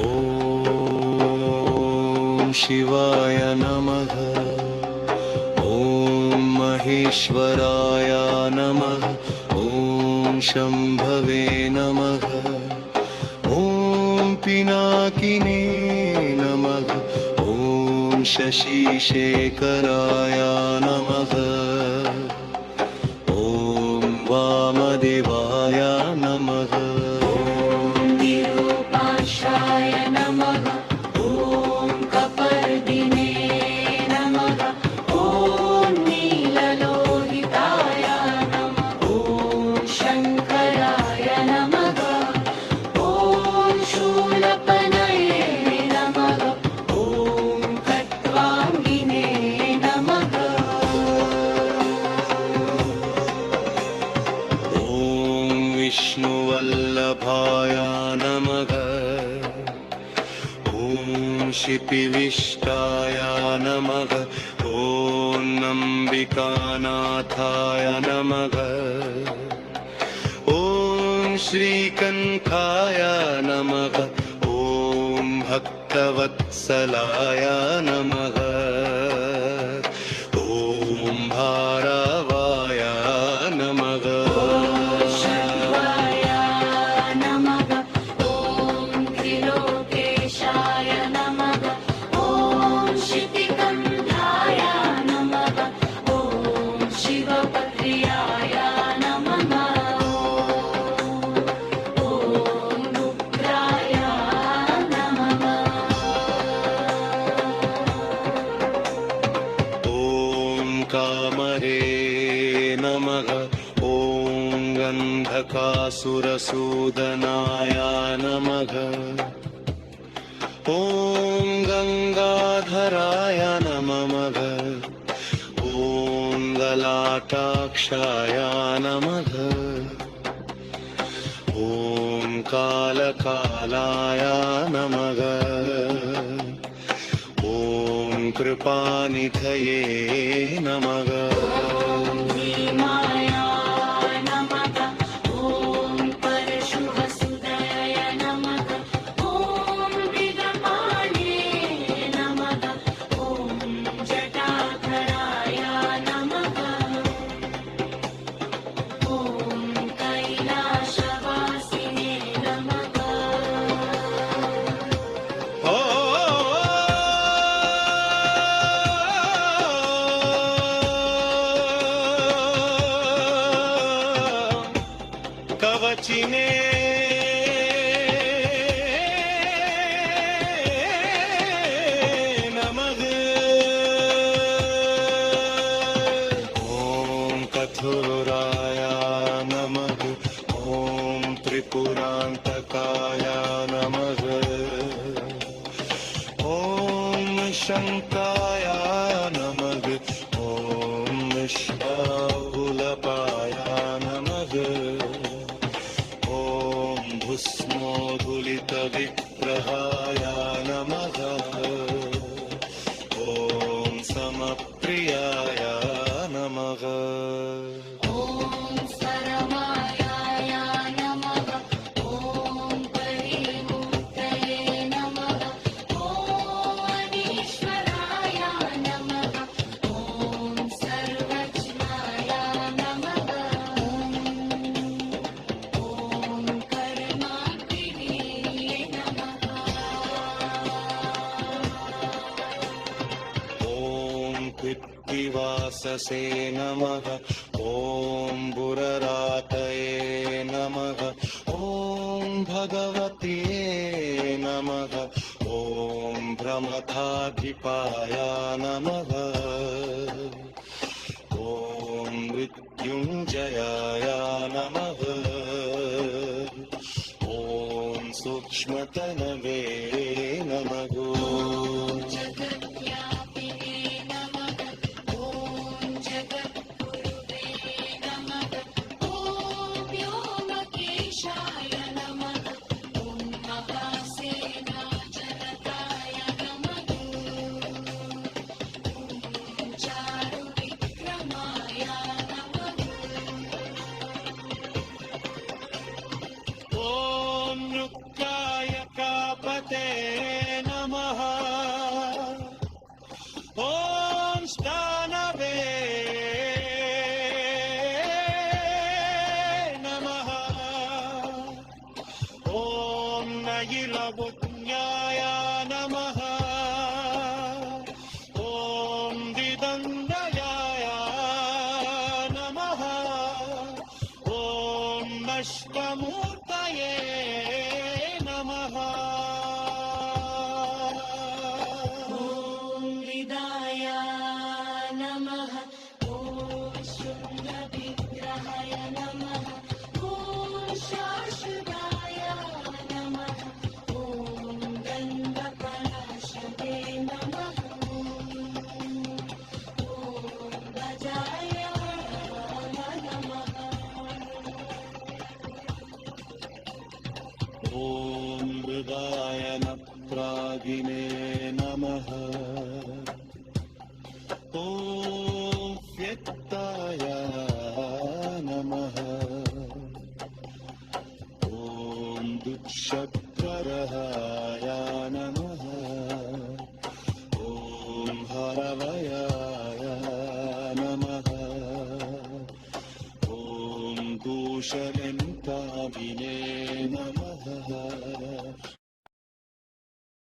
ॐ शिवाय नमः। ॐ महेश्वराय नमः। ॐ शम्भवे नमः। ॐ पिनाकिने नमः। ॐ शशिशेखराय नमः। ॐ वामदेवाय नमः। ॐ विरूपाक्षाय नमः। ॐ कपर्दिने नमः। ॐ नीललोहिताय नमः। ॐ शङ्कराय नमः। ॐ शूलपनये नमः। ॐ खट्वाङ्गिने नमः। ॐ विष्णुवल्लभाय नमः। ॐ शिपिविष्टाय नमः। ॐ नम्बिकानाथाय नमः। ॐ श्रीकण्ठाय नमः। ॐ भक्तवत्सलाय नमः। ॐ भारवाय नमः। शिवाय नमः। ॐ त्रिलोकेशाय नमः। ॐ शितिकण्ठाय नमः। ॐ शिवप्रियाय नमः। ॐ रुद्राय नमः। ॐ कामरे नमः। ॐ गन्धकासुरसूदनाय नमः। ॐ गङ्गाधराय नमः। ॐ ललाटाक्षाय नमः। ॐ कालकालाय नमः। ॐ कृपानिधये नमः। भीमाय नमः। ॐ परशुवसुदय नमः। ॐ विदपाने नमः। ॐ जटाधराय नमः। ॐ कैलासवासिने नमः। कवचिने नमः। ॐ कठोराय नमः। ॐ त्रिपुरान्तकाय नमः। ॐ शङ्काय नमः। ॐ निष्ठाहुलपाय नमः। ॐ भुस्मोदुलितविग्रहाय नमः। ॐ समप्रियाय नमः। ॐ सरमायाय नमः। ॐ परिमूर्तये नमः। ॐ अनीश्वराय नमः। ॐ सर्वज्ञाय नमः। ॐ कर्माग्निने नमः। ॐ कृत्तिवाससे नमः। ॐ बुररातये नमः। ॐ भगवते नमः। ॐ भ्रमथाधिपाय नमः। ॐ मृत्युञ्जयाय नमः। ॐ सूक्ष्मतनवे नमः। जगद्व्यापिने नमः। ॐ जगद्गुरुवे नमः। ॐ व्योमकेशाय नमः। ॐ महासेनाजनकाय नमः। ॐ चारुविक्रमाय नमः। ॐ नृक्काय कापते नमः ॐ स्थानवे नमः ॐ नयिलबुज्ञाय नमः ॐ दिदङ्गयाय नमः ॐ नष्टमूर्तये नमः ॐ विदाय नमः ॐ शून्यविग्रहाय नमः ॐ शाश्वताय नमः ॐ गन्धकलशते नमः ॐ गजाय नमः ॐ मृगाय नप्रागिने नमः ॐ व्यक्ताय नमः ॐ दुःशक्ररहाय नमः ॐ हरवयाय नमः ॐ दूषलिन्ताविने नमः